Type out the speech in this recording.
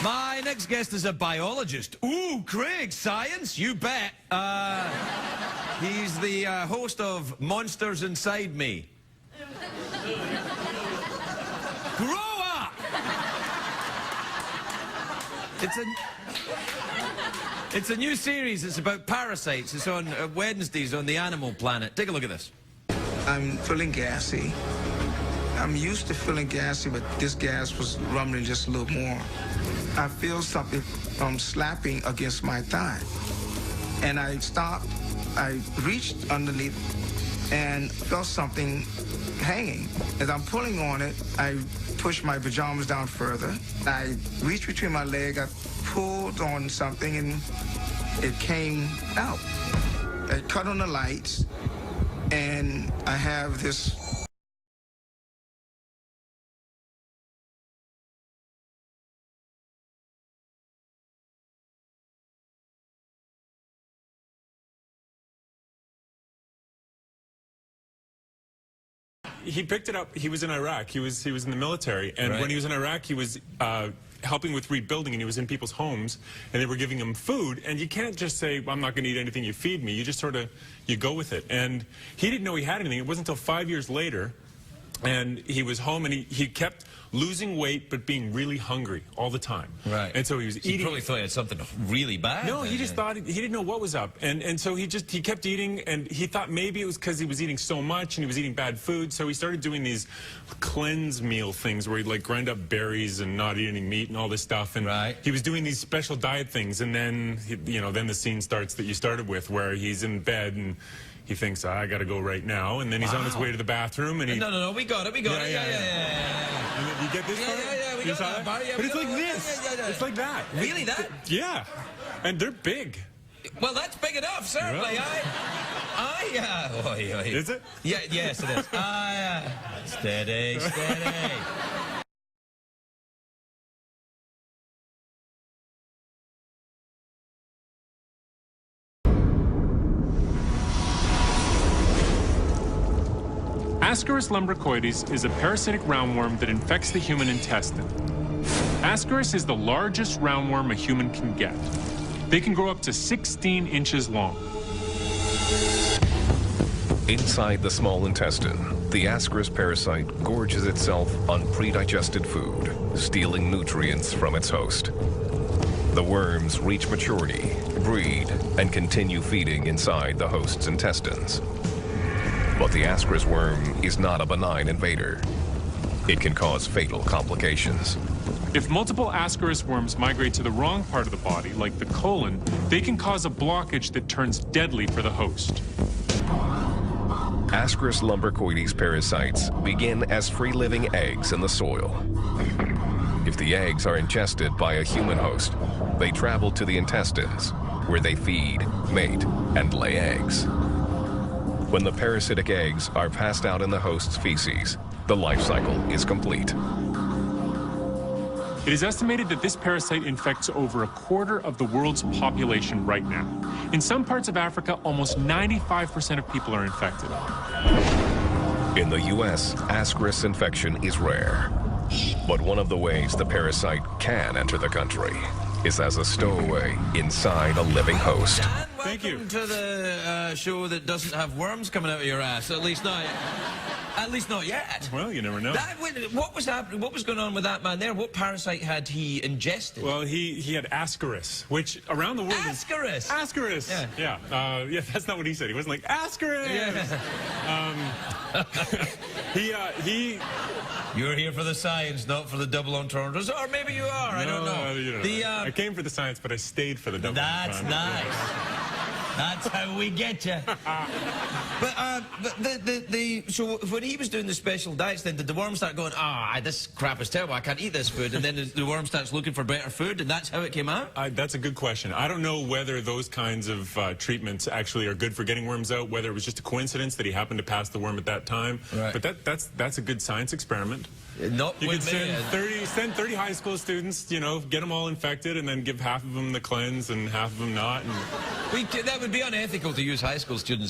My next guest is a biologist. Ooh, Craig, science? You bet. He's the host of Monsters Inside Me. Grow up! It's a new series. It's about parasites. It's on Wednesdays on the Animal Planet. Take a look at this. I'm feeling gassy. I'm used to feeling gassy, but this gas was rumbling just a little more. I feel something slapping against my thigh. And I stopped. I reached underneath and felt something hanging. As I'm pulling on it, I pushed my pajamas down further. I reached between my legs. I pulled on something, and it came out. I cut on the lights, and I have this. He picked it up. He was in Iraq. He was in the military, and when he was in Iraq, he was helping with rebuilding, and he was in people's homes, and they were giving him food. And you can't just say, well, "I'm not going to eat anything you feed me." You just sort of go with it. And he didn't know he had anything. It wasn't until 5 years later, and he was home, and he kept losing weight but being really hungry all the time. Right. And so he was eating. He probably thought he had something really bad. No, he just thought he didn't know what was up, and so he kept eating, and he thought maybe it was because he was eating so much and he was eating bad food. So he started doing these cleanse meal things where he'd like grind up berries and not eat any meat and all this stuff. And he was doing these special diet things, and then then the scene starts that you started with, where he's in bed and he thinks, I got to go right now, and then he's on his way to the bathroom, and he. No, we got it. Yeah. And then you get this part? Yeah, we got that part. But it's like this. It's like that. Really, that? Yeah. And they're big. Well, that's big enough, certainly. Is it? Yeah, yes, it is. Steady. Ascaris lumbricoides is a parasitic roundworm that infects the human intestine. Ascaris is the largest roundworm a human can get. They can grow up to 16 inches long. Inside the small intestine, the Ascaris parasite gorges itself on pre-digested food, stealing nutrients from its host. The worms reach maturity, breed, and continue feeding inside the host's intestines. But the Ascaris worm is not a benign invader. It can cause fatal complications. If multiple Ascaris worms migrate to the wrong part of the body, like the colon, they can cause a blockage that turns deadly for the host. Ascaris lumbricoides parasites begin as free-living eggs in the soil. If the eggs are ingested by a human host, they travel to the intestines, where they feed, mate, and lay eggs. When the parasitic eggs are passed out in the host's feces, the life cycle is complete. It is estimated that this parasite infects over a quarter of the world's population right now. In some parts of Africa, almost 95% of people are infected. In the U.S., Ascaris infection is rare. But one of the ways the parasite can enter the country is as a stowaway inside a living host. Dan, Thank you. welcome to the show that doesn't have worms coming out of your ass. At least not yet. Well, you never know. What was happening? What was going on with that man there? What parasite had he ingested? Well, he had Ascaris, which around the world Ascaris. Ascaris. Yeah. Yeah, that's not what he said. He wasn't like Ascaris. Yeah. You're here for the science, not for the double entendres, or maybe you are. I don't know. You don't know. I came for the science, but I stayed for the double. That's nice. That's how we get you. So when he was doing the special diets, then did the worm start going, this crap is terrible, I can't eat this food, and then the worm starts looking for better food, and that's how it came out? That's a good question. I don't know whether those kinds of treatments actually are good for getting worms out, whether it was just a coincidence that he happened to pass the worm at that time. Right. But that's a good science experiment. Not you with could me. send 30 high school students, get them all infected, and then give half of them the cleanse and half of them not. And That would be unethical to use high school students.